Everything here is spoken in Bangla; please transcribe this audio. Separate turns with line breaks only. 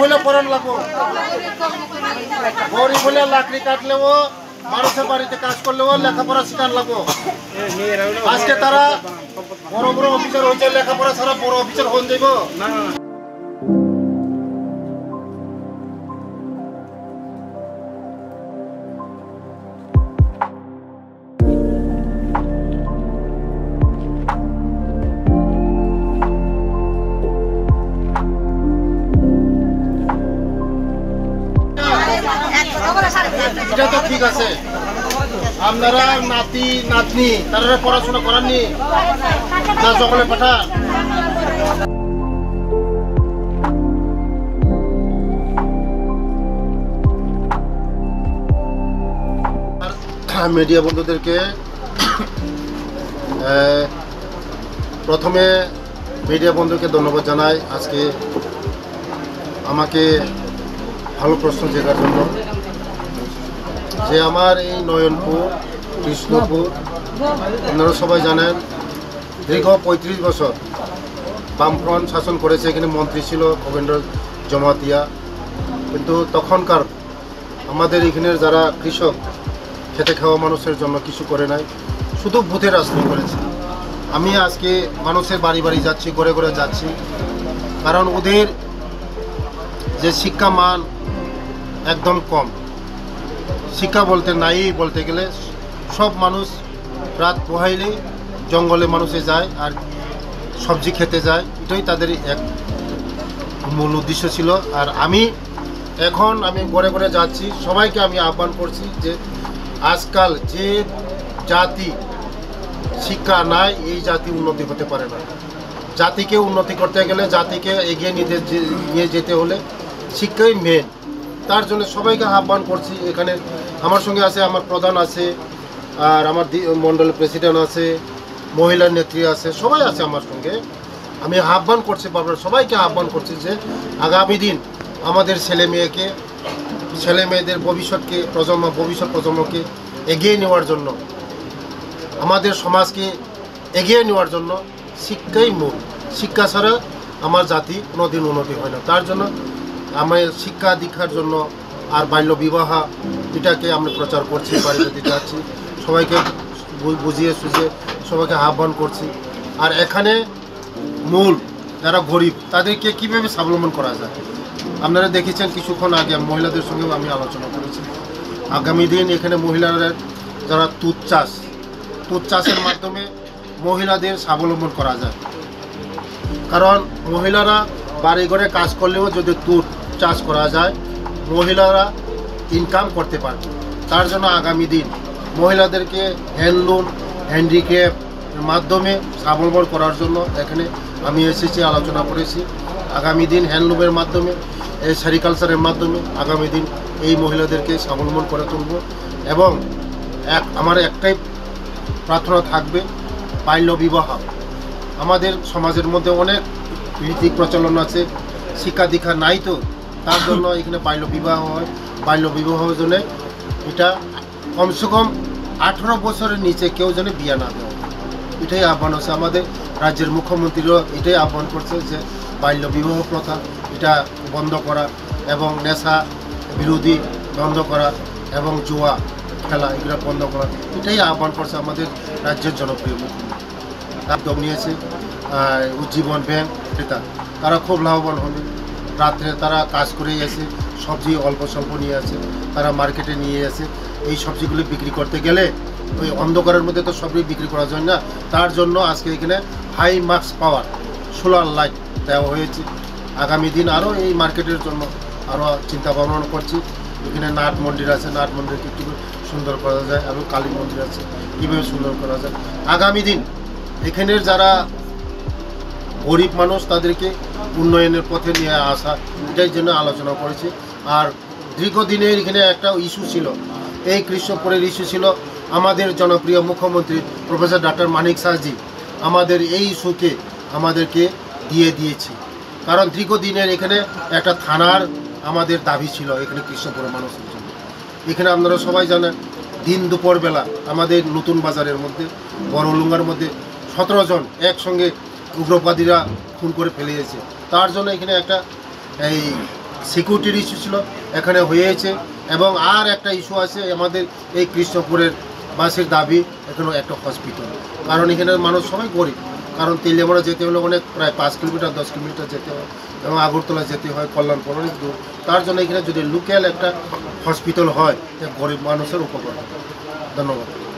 হলে পড়ান লাগবো, গরিব হলে লাকড়ি কাটলেও মানুষের বাড়িতে কাজ করলেও লেখাপড়া শিখান লাগবো। আজকে তারা বড় বড় অফিসার হয়েছে, লেখাপড়া ছাড়া বড় অফিসার হন যাইব না। এটা তো ঠিক আছে, আপনারা নাতি নাতনি তারা পড়াশোনা করাননি না, সকলে পাঠান। মিডিয়া বন্ধুদেরকে প্রথমে মিডিয়া বন্ধুকে ধন্যবাদ জানাই আজকে আমাকে ভালো প্রশ্ন জেগার জন্য। যে আমার এই নয়নপুর কৃষ্ণপুর আপনারা সবাই জানেন দীর্ঘ 35 বছর বামফ্রন্ট শাসন করেছে। এখানে মন্ত্রী ছিল ভবেন্দ্র জমাতিয়া, কিন্তু তখনকার আমাদের এখানের যারা কৃষক খেতে খাওয়া মানুষের জন্য কিছু করে নাই, শুধু বুথের রাজনীতি করেছে। আমি আজকে মানুষের বাড়ি বাড়ি যাচ্ছি, ঘরে ঘরে যাচ্ছি, কারণ ওদের যে শিক্ষা মান একদম কম। শিক্ষা বলতে নাই বলতে গেলে সব মানুষ রাত পোহাইলেই জঙ্গলে মানুষে যায় আর সবজি খেতে যায়, এটাই তাদের এক মূল উদ্দেশ্য ছিল। আর আমি ঘরে ঘরে যাচ্ছি, সবাইকে আমি আহ্বান করছি যে আজকাল যে জাতি শিক্ষা নাই এই জাতি উন্নতি হতে পারে না। জাতিকে উন্নতি করতে গেলে, জাতিকে এগিয়ে নিয়ে যেতে হলে শিক্ষাই মেন। তার জন্য সবাইকে আহ্বান করছি। এখানে আমার সঙ্গে আছে আমার প্রধান আছে, আর আমার মণ্ডলের প্রেসিডেন্ট আছে, মহিলার নেত্রী আছে, সবাই আছে আমার সঙ্গে। আমি আহ্বান করছি, বারবার সবাইকে আহ্বান করছি যে আগামী দিন আমাদের ছেলে মেয়েদের ভবিষ্যৎ প্রজন্মকে এগিয়ে নেওয়ার জন্য, আমাদের সমাজকে এগিয়ে নেওয়ার জন্য শিক্ষাই মূল। শিক্ষা ছাড়া আমার জাতি কোনোদিন উন্নতি হয় না। তার জন্য আমি শিক্ষা দীক্ষার জন্য আর বাল্য বিবাহ এটাকে আমরা প্রচার করছি, বাড়িতে দিতে যাচ্ছি, সবাইকে বুঝিয়ে সুঝিয়ে সবাইকে আহ্বান করছি। আর এখানে মূল যারা গরিব তাদেরকে কীভাবে স্বাবলম্বন করা যায়, আপনারা দেখেছেন কিছুক্ষণ আগে মহিলাদের সঙ্গেও আমি আলোচনা করেছি। আগামী দিন এখানে মহিলারা যারা তুঁত চাষের মাধ্যমে মহিলাদের স্বাবলম্বন করা যায়। কারণ মহিলারা বাড়ি ঘরে কাজ করলেও যদি তুঁত চাষ করা যায় মহিলারা ইনকাম করতে পারবে। তার জন্য আগামী দিন মহিলাদেরকে হ্যান্ডলুম হ্যান্ডিক্রাফটের মাধ্যমে স্বাবলম্বন করার জন্য এখানে আমি এসেছি, আলোচনা করেছি। আগামী দিন হ্যান্ডলুমের মাধ্যমে, এই সেরিকালচারের মাধ্যমে আগামী দিন এই মহিলাদেরকে স্বাবলম্বন করে তুলব। এবং আমার একটাই প্রার্থনা থাকবে, বাল্য বিবাহ। আমাদের সমাজের মধ্যে অনেক রীতি প্রচলন আছে, শিক্ষা দীক্ষা নাই, তো তার জন্য এখানে বাল্য বিবাহ হয়। বাল্য বিবাহের জন্য এটা কমসে কম 18 বছরের নিচে কেউ যেন বিয়ে না দেয়, এটাই আহ্বান হচ্ছে। আমাদের রাজ্যের মুখ্যমন্ত্রীও এটাই আহ্বান করছে যে বাল্য বিবাহ প্রথা এটা বন্ধ করা এবং নেশা বিরোধী বন্ধ করা এবং জুয়া খেলা এগুলো বন্ধ করা, এটাই আহ্বান করছে আমাদের রাজ্যের জনপ্রিয় মুখ্যমন্ত্রী। উদ্যোগ নিয়েছে উজ্জীবন ব্যাংক, তারা খুব লাভবান হবে। রাত্রে তারা কাজ করে এসে সবজি অল্প স্বল্প নিয়ে আসে, তারা মার্কেটে নিয়ে আসে। এই সবজিগুলি বিক্রি করতে গেলে ওই অন্ধকারের মধ্যে তো সবই বিক্রি করা যায় না। তার জন্য আজকে এখানে high marks power solar light দেওয়া হয়েছে। আগামী দিন আরও এই মার্কেটের জন্য আরও চিন্তা ভাবনা করছি। এখানে নাট মন্দির আছে, নাট মন্দিরকে কীভাবে সুন্দর করা যায়, এবং কালী মন্দির আছে কীভাবে সুন্দর করা যায়। আগামী দিন এখানের যারা গরিব মানুষ তাদেরকে উন্নয়নের পথে নিয়ে আসা, এটাই জন্য আলোচনা করেছি। আর দীর্ঘদিনের এখানে একটা ইস্যু ছিল, এই কৃষ্ণপুরের ইস্যু ছিল। আমাদের জনপ্রিয় মুখ্যমন্ত্রী প্রফেসর ডক্টর মানিক সাহাজি আমাদের এই ইস্যুকে আমাদেরকে দিয়েছি। কারণ দীর্ঘদিনের এখানে একটা থানার আমাদের দাবি ছিল এখানে কৃষ্ণপুরের মানুষের জন্য। এখানে আপনারা সবাই জানেন দিন দুপুরবেলা আমাদের নতুন বাজারের মধ্যে বড়লুঙ্গার মধ্যে 17 জন একসঙ্গে উগ্রবাদীরা খুন করে ফেলে দিয়েছে। তার জন্য এখানে একটা এই সিকিউরিটির ইস্যু ছিল, এখানে হয়েছে। এবং আর একটা ইস্যু আছে আমাদের এই কৃষ্ণপুরের বাসের দাবি, এখানে একটা হসপিটাল, কারণ এখানের মানুষ সবাই গরিব, কারণ তেলিয়ামুড়া যেতে হলে অনেক প্রায় 5 কিলোমিটার 10 কিলোমিটার যেতে হয় এবং আগরতলা যেতে হয়, কল্যাণপুর অনেক দূর। তার জন্য এখানে যদি লোকাল একটা হসপিটাল হয়, গরিব মানুষের উপকার হবে। ধন্যবাদ।